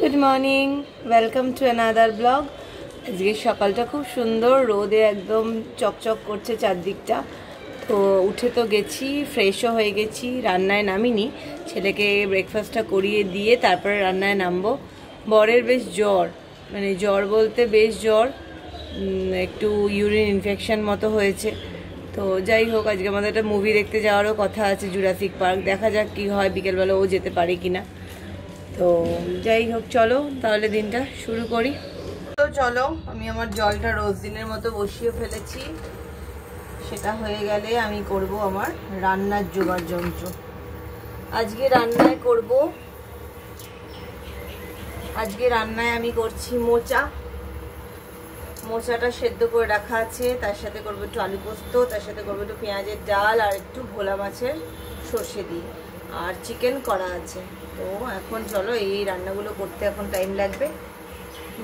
Good morning, welcome to another blog. আজকে সকালটা খুব সুন্দর, রোদে একদম চকচক করছে চারদিকটা। তো উঠে তো গেছি, ফ্রেশও হয়ে গেছি, রান্নায় নামিনি, ছেলেকে ব্রেকফাস্টটা করিয়ে দিয়ে তারপরে রান্নায় নামবো। বরের বেশ জ্বর, মানে জ্বর বলতে বেশ জ্বর, একটু ইউরিন ইনফেকশন মতো হয়েছে। তো যাই হোক, আজকে আমাদের একটা মুভি দেখতে যাওয়ারও কথা আছে, জুরাসিক পার্ক। দেখা যাক কী হয়, বিকেলবেলা ও যেতে পারে কিনা। তো যাই হোক, চলো তাহলে দিনটা শুরু করি। তো চলো, আমি আমার জলটা রোজ দিনের মতো বসিয়ে ফেলেছি। সেটা হয়ে গেলে আমি করব আমার রান্নার জোগাড় যন্ত্র। আজকে রান্নায় আমি করছি মোচাটা সেদ্ধ করে রাখা আছে, তার সাথে করবো একটু আলু পোস্ত, তার সাথে করবো একটু পেঁয়াজের ডাল আর একটু ভোলা মাছের সর্ষে দিয়ে, আর চিকেন করা আছে। তো এখন চলো, এই রান্নাগুলো করতে এখন টাইম লাগবে,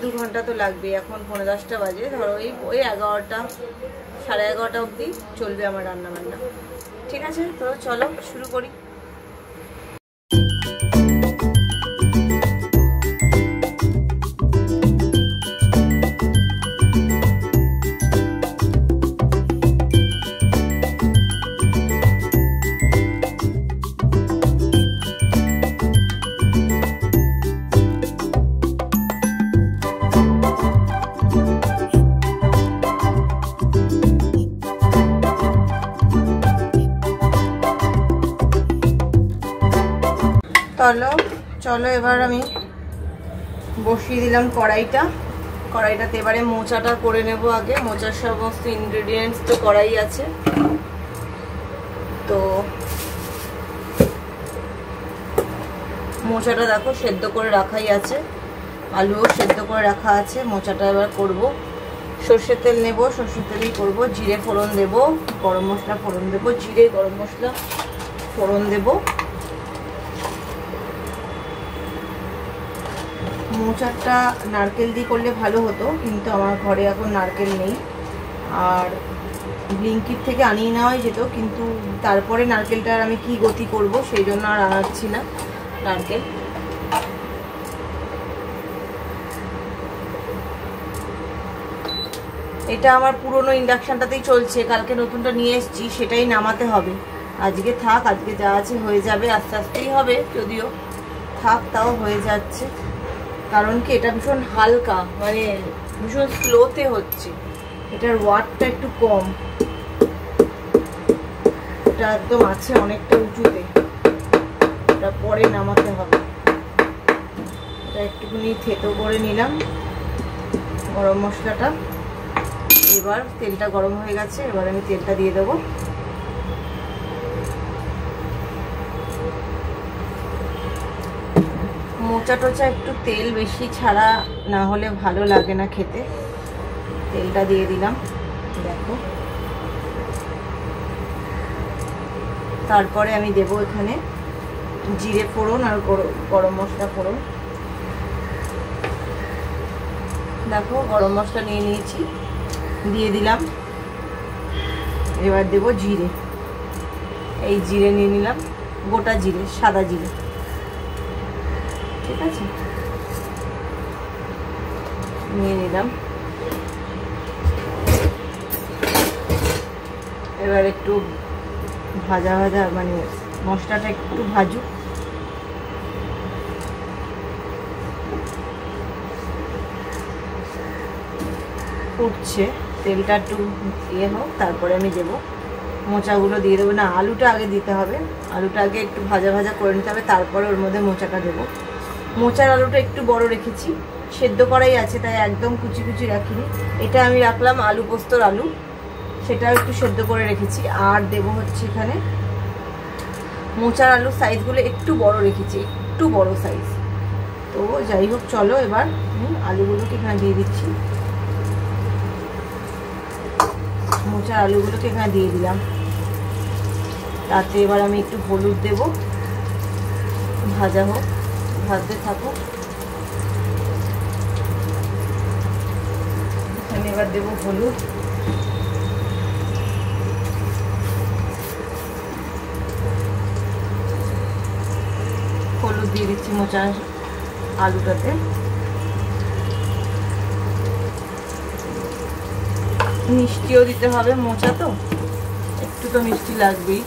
2 ঘন্টা তো লাগবে। এখন 10:15 বাজে, ধরো ওই 11টা 11:30 অবধি চলবে আমার রান্না বান্না। ঠিক আছে, তো চলো শুরু করি। চলো এবার আমি বসিয়ে দিলাম কড়াইটাতে এবারে মোচাটা করে নেব আগে। মোচার সমস্ত ইনগ্রেডিয়েন্টস তো কড়াই আছে। তো মোচাটা দেখো সেদ্ধ করে রাখাই আছে, আলুও সেদ্ধ করে রাখা আছে। মোচাটা এবার করব, সর্ষের তেল নেব, সর্ষের তেলেই করব। জিরে ফোড়ন দেব, গরম মশলা ফোড়ন দেব, জিরে গরম মশলা ফোড়ন দেব। মোচাটা নারকেল দিয়ে করলে ভালো হতো, কিন্তু আমার ঘরে এখন নারকেল নেই, আর ব্লিঙ্কিট থেকে আনিয়ে নেওয়াই যেত, কিন্তু তারপরে নারকেলটার আমি কি গতি করব, সেই জন্য আর আনাচ্ছি না নারকেল। এটা আমার পুরনো ইন্ডাকশানটাতেই চলছে, কালকে নতুনটা নিয়ে এসেছি, সেটাই নামাতে হবে। আজকে থাক, আজকে যা আছে হয়ে যাবে, আস্তে আস্তেই হবে, যদিও থাক তাও হয়ে যাচ্ছে। কারণ কি, এটা ভীষণ হালকা, মানে ভীষণ স্লোতে হচ্ছে, এটার ওয়াটটা একটু কম, এটা একদম আছে অনেকটা উঁচুতে, এটা পরে নামাতে হবে। এটা একটুখানি থেতো করে নিলাম গরম মশলাটা। এবার তেলটা গরম হয়ে গেছে, এবার আমি তেলটা দিয়ে দেবো। মোচা টোচা একটু তেল বেশি ছাড়া না হলে ভালো লাগে না খেতে। তেলটা দিয়ে দিলাম, দেখো। তারপরে আমি দেব এখানে জিরে ফোড়ন আর গরম মশলা ফোড়ন। দেখো গরম মশলা নিয়ে নিয়েছি, দিয়ে দিলাম। এবার দেব জিরে, এই জিরে নিয়ে নিলাম, গোটা জিরে, সাদা জিরে, ঠিক আছে, নিয়ে নিলাম। এবার একটু ভাজা মানে মশলাটা একটু ভাজুক। ফুটছে, তেলটা একটু ইয়ে হোক, তারপরে আমি দেবো মোচাগুলো দিয়ে দেবো। না, আলুটা আগে দিতে হবে, আলুটা আগে একটু ভাজা করে নিতে হবে, তারপরে ওর মধ্যে মোচাটা দেবো। মোচার আলুটা একটু বড় রেখেছি, সেদ্ধ করাই আছে, তাই একদম কুচি কুচি রাখিনি। এটা আমি রাখলাম আলু পোস্তর আলু, সেটাও একটু সেদ্ধ করে রেখেছি। আর দেবো হচ্ছে এখানে মোচার আলুর সাইজগুলো একটু বড় রেখেছি, একটু বড় সাইজ। তো যাই হোক, চলো এবার আমি আলুগুলোকে এখানে দিয়ে দিচ্ছি। মোচার আলুগুলোকে এখানে দিয়ে দিলাম। তাতে এবার আমি একটু হলুদ দেব, ভাজা হোক, ভাজতে থাকুক। এখানে এবার দেব হলুদ, দিয়ে দিচ্ছি মোচার আলুটাতে। মিষ্টিও দিতে হবে, মোচা তো একটু তো মিষ্টি লাগবেই।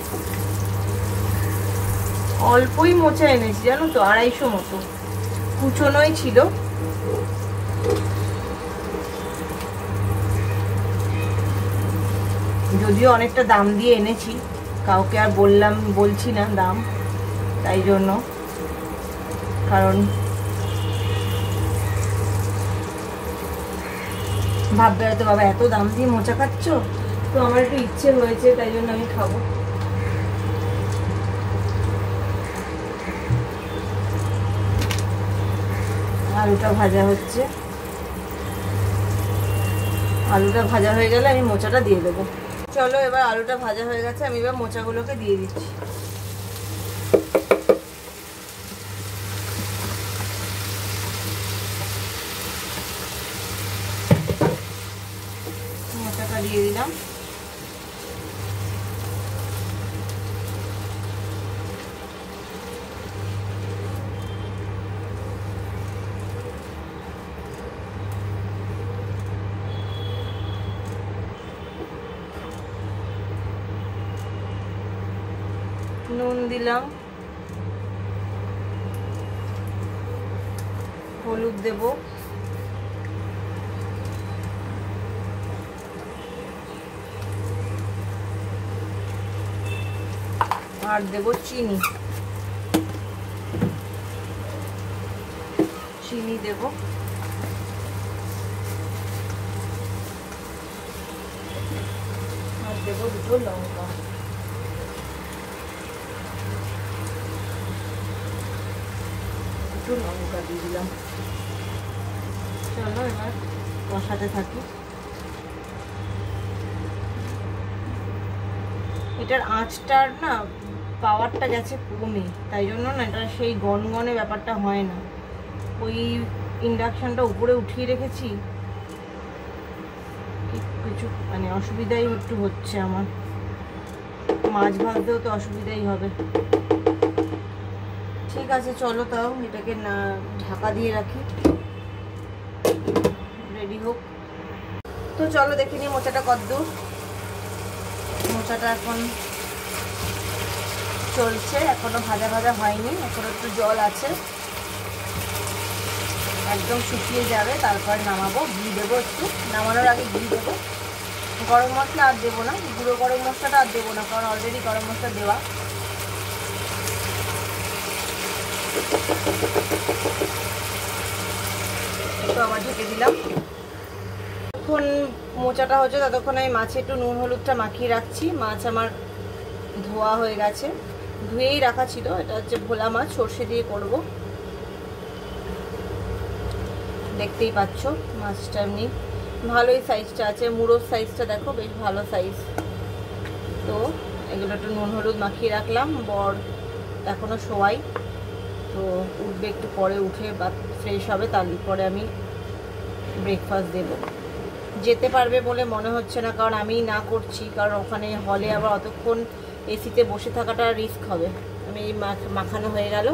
অল্পই মোচা এনেছি জানো তো, 250 মতো, কুচোনোই ছিল। যদিও অনেকটা দাম দিয়ে এনেছি, কাউকে আর বলছি না দাম, তাই জন্য, কারণ ভাববে হয়তো বাবা এত দাম দিয়ে মোচা খাচ্ছ, তো আমার একটু ইচ্ছে হয়েছে তাই জন্য আমি খাবো। আলুটা ভাজা হচ্ছে, আলুটা ভাজা হয়ে গেলে আমি মোচাটা দিয়ে দেবো। চলো এবার আলুটা ভাজা হয়ে গেছে, আমি এবার মোচাগুলোকে দিয়ে দিচ্ছি। মোচাটা দিয়ে দিলাম। নুন দিলাম, হলুদ দেব, আর দেব চিনি, চিনি দেব, আর দেব 2 লঙ্কা। একটু লঙ্কা দিয়ে দিলাম। চলো এবার কষাতে থাকি। এটার আঁচটার না পাওয়ারটা গেছে কমে, তাই জন্য না এটা সেই গনগনে ব্যাপারটা হয় না। ওই ইন্ডাকশনটা উপরে উঠিয়ে রেখেছি, কিছু মানে অসুবিধাই একটু হচ্ছে আমার, মাছ ভাজতেও তো অসুবিধাই হবে। ঠিক আছে চলো, তাও এটাকে না ঢাকা দিয়ে রাখি, রেডি হোক। তো চলো দেখে নিই মোচাটা কতদূর। মোচাটা এখন চলছে, এখনো ভাজা ভাজা হয়নি, এখনো একটু জল আছে, একদম শুকিয়ে যাবে, তারপর নামাবো। ঘি দেবো একটু, নামানোর আগে ঘি দেবো। গরম মশলা আর দেবো না, গুঁড়ো গরম মশলাটা আর দেবো না, কারণ অলরেডি গরম মশলা দেওয়া। তো আবার ঢেকে দিলাম। যতক্ষণ মোচাটা হচ্ছে ততক্ষণ আমি মাছে একটু নুন হলুদটা মাখিয়ে রাখছি। মাছ আমার ধোয়া হয়ে গেছে, ধুয়েই রাখা ছিল। এটা হচ্ছে ভোলা মাছ, সর্ষে দিয়ে করব। দেখতেই পাচ্ছ মাছটা এমনি ভালোই সাইজটা আছে, মুড়োর সাইজটা দেখো বেশ ভালো সাইজ। তো এগুলো একটু নুন হলুদ মাখিয়ে রাখলাম। বর এখনও শোয়াই, তো উঠবে একটু পরে, উঠে বা ফ্রেশ হবে, তারপরে আমি ব্রেকফাস্ট দেব। যেতে পারবে বলে মনে হচ্ছে না, কারণ আমি না করছি, কারণ ওখানে হলে আবার অতক্ষণ এসিতে বসে থাকাটা রিস্ক হবে। আমি এই মাখানো হয়ে গেল,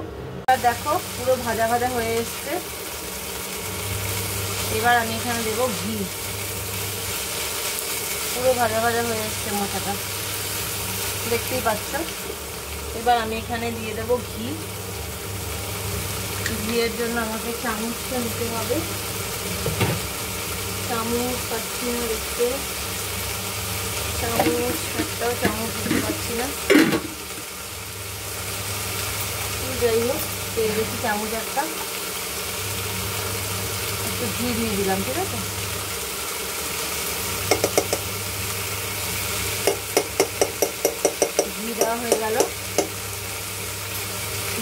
দেখো পুরো ভাজা ভাজা হয়ে এসছে। এবার আমি এখানে দেবো ঘি, পুরো ভাজা ভাজা হয়ে এসছে মোচাটা, দেখতেই পাচ্ছ। এবার আমি এখানে দিয়ে দেবো ঘি। ঘিয়ের জন্য আমাকে চামচটা নিতে হবে, চামচ পাচ্ছি না দেখতে, চামচ একটাও চামচ দিতে পারছি না। যাই হোক, পেয়ে গেছি চামচ একটা, একটু ঘি দিয়ে দিলাম, ঠিক আছে। ঘি দেওয়া হয়ে গেল।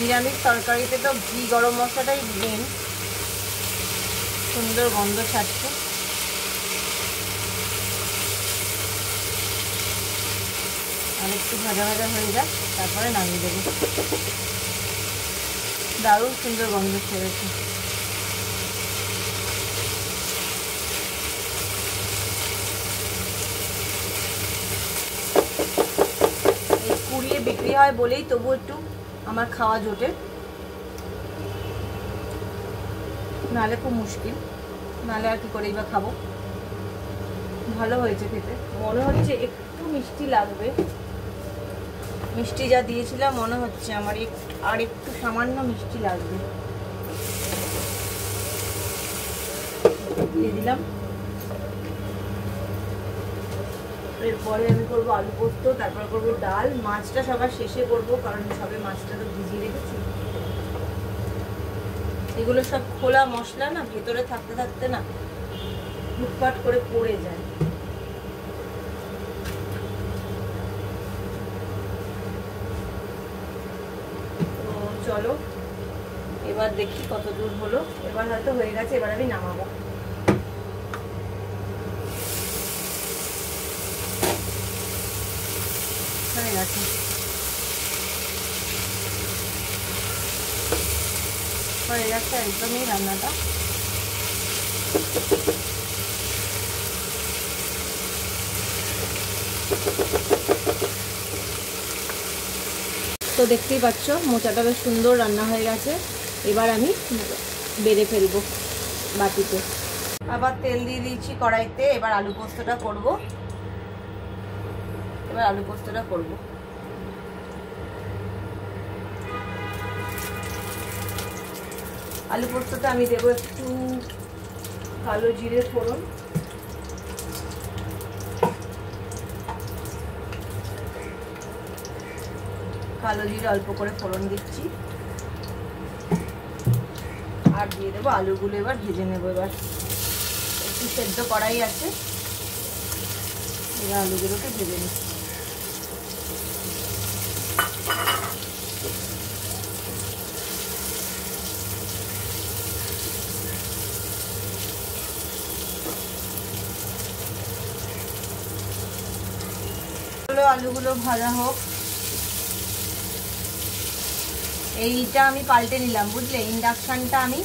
নিরামিষ তরকারিতে তো ঘি গরম মশলাটাই মেন, সুন্দর গন্ধ ছাড়ছে। আর একটু ভাজা ভাজা হয়ে যাক, তারপরে নামিয়ে দেবো। দারুণ সুন্দর গন্ধ ছেড়েছে। এই কুড়িয়ে বিক্রি হয় বলেই তবু একটু আমার খাওয়া জোটে। নাহলে খুব মুশকিল, নাহলে আর কি করেই বা খাবো। ভালো হয়েছে খেতে, মনে হচ্ছে একটু মিষ্টি লাগবে, মিষ্টি যা দিয়েছিলাম মনে হচ্ছে আমার আর একটু সামান্য মিষ্টি লাগবে। দিয়ে দিলাম। এরপরে আমি করবো আলু পোস্ত, তারপর করবো ডাল। মাছটা সবার শেষে করবো, কারণ সবে মাছটা তো ভিজিয়ে রেখেছি। এগুলো সব খোলা মশলা না, ভেতরে থাকতে থাকতে না লুটপাট করে পড়ে যায়। তো চলো এবার দেখি কত দূর হলো। এবার হয়তো হয়ে গেছে, এবার আমি নামাবো। হয়ে গেছে, হয়ে গেছে একদমই রান্নাটা। তো দেখতেই পাচ্ছ মোচাটা বেশ সুন্দর রান্না হয়ে গেছে। এবার আমি বেড়ে ফেলবো বাটিতে। আবার তেল দিয়ে দিয়েছি কড়াইতে। এবার আলু পোস্তটা করব। আলু পোস্তটা আমি দেবো একটু কালো জিরে ফোড়ন, কালো জিরে অল্প করে ফোড়ন দিচ্ছি, আর দিয়ে দেবো আলুগুলো। এবার ভেজে নেবো। এবার একটু সেদ্ধ করাই আছে, এবার আলুগুলোকে ভেজে নিচ্ছি। আলুগুলো ভাজা হোক। এইটা আমি পাল্টে নিলাম, বুঝলে, ইন্ডাকশানটা আমি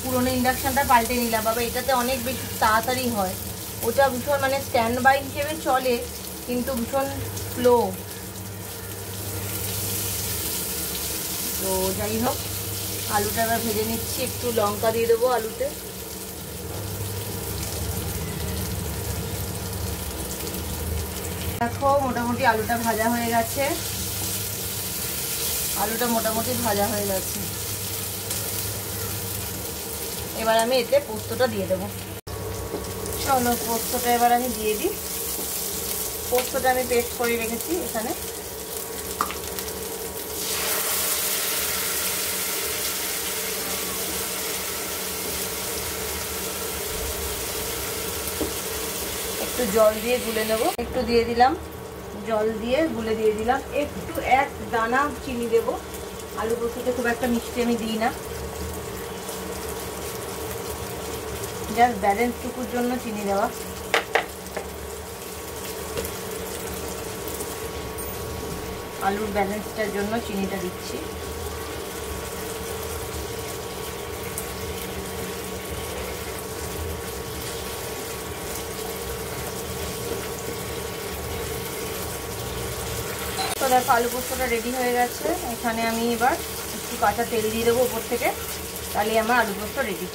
পুরোনো ইন্ডাকশানটা পাল্টে নিলাম। বাবা এটাতে অনেক বেশি তাড়াতাড়ি হয়, ওটা ভীষণ মানে স্ট্যান্ড বাই হিসেবে চলে কিন্তু ভীষণ স্লো। তো যাই হোক, আলুটা এবার ভেজে নিচ্ছি। একটু লঙ্কা দিয়ে দেবো আলুতে। দেখো মোটামুটি আলুটা ভাজা হয়ে গেছে। এবার আমি এতে পোস্তটা দিয়ে দেবো। চলো পোস্তটা এবার আমি দিয়ে দিই। পোস্তটা আমি পেস্ট করে রেখেছি এখানে। একটু জল দিয়ে গুলে নেবো। একটু দিয়ে দিলাম জল দিয়ে গুলে দিয়ে দিলাম। একটু এক দানা চিনি দেবো। আলু পোস্ততে খুব একটা মিষ্টি আমি দিই না, জাস্ট ব্যালেন্স টুকুর জন্য চিনি দেওয়া। আলুর ব্যালেন্সটার জন্য চিনিটা দিচ্ছি। তো দেখো আলু পোস্তটা রেডি হয়ে গেছে। এখানে আমি এবার একটু কাঁচা তেল দিয়ে দেবো ওপর থেকে, তাহলে আমার আলু পোস্ত রেডি।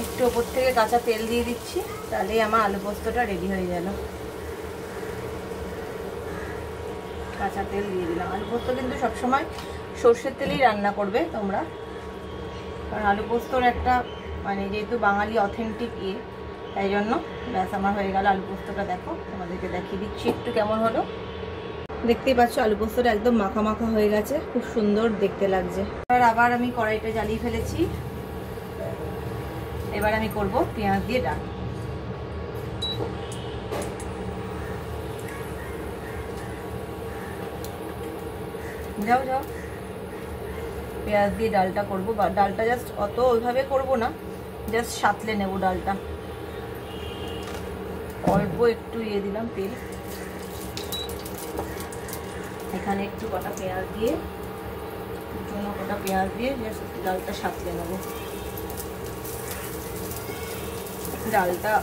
একটু ওপর থেকে কাঁচা তেল দিয়ে দিচ্ছি, তাহলেই আমার আলু পোস্তটা রেডি হয়ে গেল। কাঁচা তেল দিয়ে দিলাম। আলু পোস্ত কিন্তু সবসময় সর্ষের তেলেই রান্না করবে তোমরা, কারণ আলু পোস্তর একটা মানে যেহেতু বাঙালি অথেন্টিক তাই জন্য। ব্যাস আমার হয়ে গেল আলু পোস্তটা। দেখো তোমাদেরকে দেখিয়ে দিচ্ছি একটু কেমন হলো। দেখতেই পাচ্ছ আলু পোস্তটা একদম মাখা মাখা হয়ে গেছে, খুব সুন্দর দেখতে লাগছে। আবার আমি কড়াইটা জ্বালিয়ে ফেলেছি। এবার আমি করব পেঁয়াজ দিয়ে ডাল। যাও যাও, পেঁয়াজ দিয়ে ডালটা করব। ডালটা জাস্ট অত ওইভাবে করব না, জাস্ট সাঁতলে নেব ডালটা। অল্প একটু দিয়ে দিলাম তেল। এখানে একটু কটা পেঁয়াজ দিয়ে, কটা পেঁয়াজ দিয়ে জাস্ট ডালটা সাঁতলে নেব। ডালটা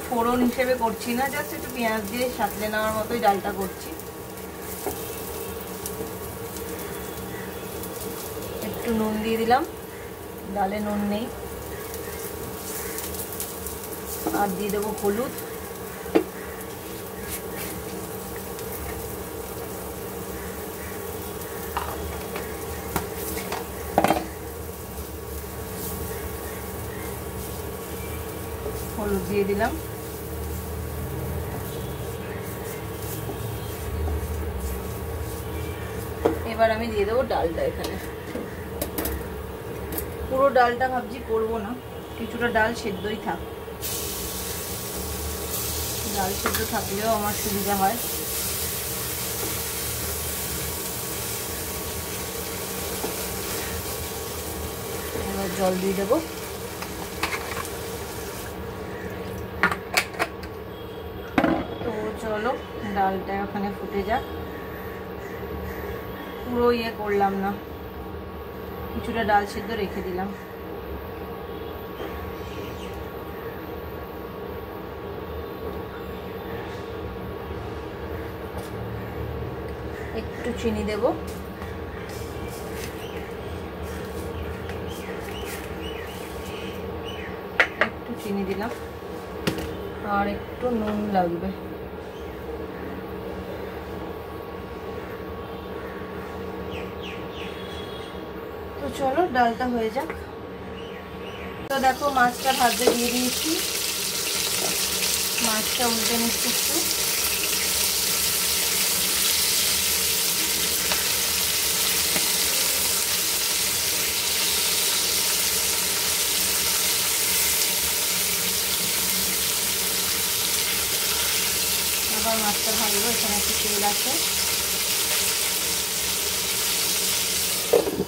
ফোড়ন হিসেবে করছি না, জাস্ট একটু পেঁয়াজ দিয়ে সাঁতলে নেওয়ার মতোই ডালটা করছি। একটু একটু নুন দিয়ে দিলাম, ডালে নুন নেই। আর দিয়ে দেবো হলুদ, হলুদ দিয়ে দিলাম। এবার আমি দিয়ে দেবো ডালটা। এখানে পুরো ডালটা ভাবছি করবো না, কিছুটা ডাল সেদ্ধই থাক, ডাল সেদ্ধ থাকলেও আমার সুবিধা হয়। এবার জল দিয়ে দেবো। তো চলো ডালটা ওখানে ফুটে যাক। পুরো ইয়ে করলাম না, কিছুটা ডাল সেদ্ধ রেখে দিলাম। একটু চিনি দেব, একটু চিনি দিলাম, আর একটু নুন লাগবে। তো চলো ডালটা হয়ে যাক। তো দেখো মাছটা ভাজতে দিয়ে দিয়েছি, মাছটা উল্টে নিচ্ছি একটু। আবার মাছটা ভাজবো, এখানে একটু তেল আছে,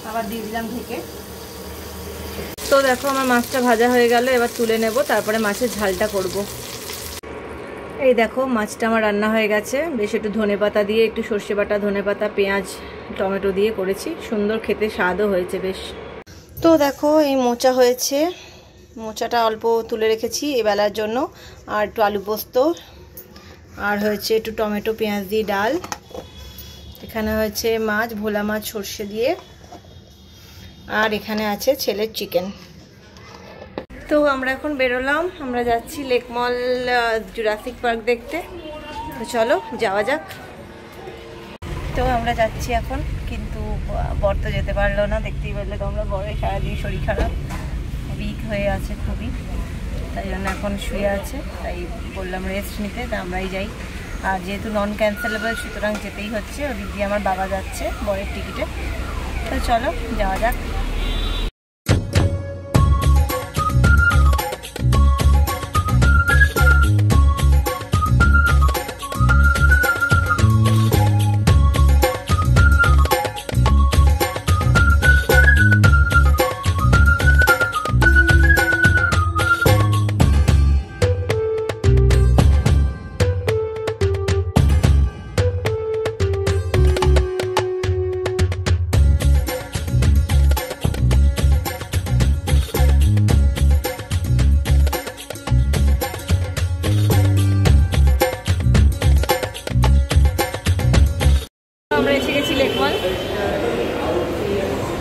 আবার দিয়ে দিলাম ঢেকে। তো দেখো আমার মাছটা ভাজা হয়ে গেল, এবার তুলে নেব, তারপরে মাছের ঝালটা করব। এই দেখো মাছটা আমার রান্না হয়ে গেছে। বেশ একটু ধনেপাতা দিয়ে, একটু সর্ষে বাটা, ধনেপাতা, পেঁয়াজ, টমেটো দিয়ে করেছি, সুন্দর খেতে স্বাদও হয়েছে বেশ। তো দেখো এই মোচা হয়েছে, মোচাটা অল্প তুলে রেখেছি এবেলার জন্য, আর একটু আলু পোস্ত, আর হয়েছে একটু টমেটো পেঁয়াজ দিয়ে ডাল। এখানে হয়েছে মাছ, ভোলা মাছ সর্ষে দিয়ে, আর এখানে আছে ছেলের চিকেন। তো আমরা এখন বেরোলাম, আমরা যাচ্ছি লেক মল, জুরাসিক পার্ক দেখতে। তো চলো যাওয়া যাক। তো আমরা যাচ্ছি এখন, কিন্তু বর তো যেতে পারলো না, দেখতেই পারলে তোমরা, বরের সারাদিন শরীর খারাপ, উইক হয়ে আছে খুবই, তাই জন্য এখন শুয়ে আছে, তাই বললাম রেস্ট নিতে, তা আমরাই যাই। আর যেহেতু নন ক্যান্সেলেবল, সুতরাং যেতেই হচ্ছে। ওদিক দিয়ে আমার বাবা যাচ্ছে বরের টিকিটে। তো চলো যাওয়া যাক।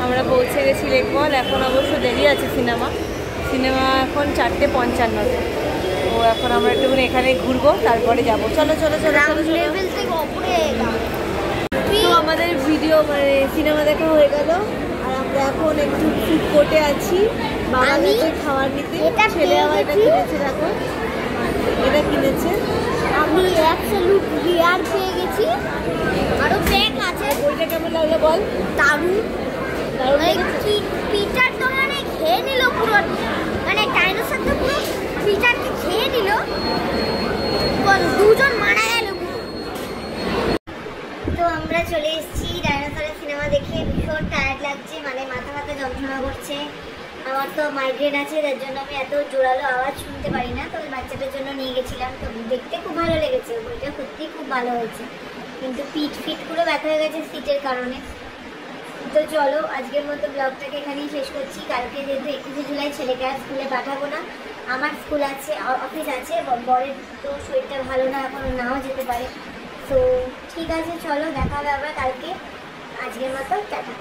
আমরা পৌঁছে গেছি লেক মল। এখন অবশ্য দেরি আছে, সিনেমা এখন 4:55। তো এখন আমরা একটুখানি এখানে ঘুরবো, তারপরে যাবো। চলো চলো চলো তো আমাদের ভিডিও মানে সিনেমা দেখা হয়ে গেল, আর আমরা এখন একটু ফুড কোর্টে আছি, বাবা গেছে খাবার নিতে। ছেলে আমার এটা কিনেছে, দেখো এটা কিনেছে। আমি অ্যাবসলিউট বিয়ার পেয়ে গেছি, আরো প্যাক আছে। বইটা কেমন লাগলো বল? দারুণ। পিটার তো মানে খেয়ে নিল পুরো, মানে ডাইনোসর তো পুরো পিটারকে খেয়ে নিল, দুজন মারা গেল। তো আমরা চলে এসেছি ডাইনোসরের সিনেমা দেখে। ভীষণ টায়ার্ড লাগছে, মানে মাথা যন্ত্রণা করছে। আমার তো মাইগ্রেন আছে, তার জন্য আমি এত জোরালো আওয়াজ শুনতে পারি না। তবে বাচ্চাটার জন্য নিয়ে গেছিলাম, তো দেখতে খুব ভালো লেগেছে, বইটা সত্যিই খুব ভালো হয়েছে। কিন্তু ফিটগুলো ব্যথা হয়ে গেছে সিটের কারণে। তো চলো আজকের মতো ব্লগটাকে এখানেই শেষ করছি। কালকে যেহেতু 21শে জুলাই, ছেলেকে আর স্কুলে পাঠাবো না, আমার স্কুল আছে, অফিস আছে। বরের তো শরীরটা ভালো না, এখনও নাও যেতে পারে। তো ঠিক আছে, চলো দেখা হবে আবার কালকে। আজকের মতো টাটা।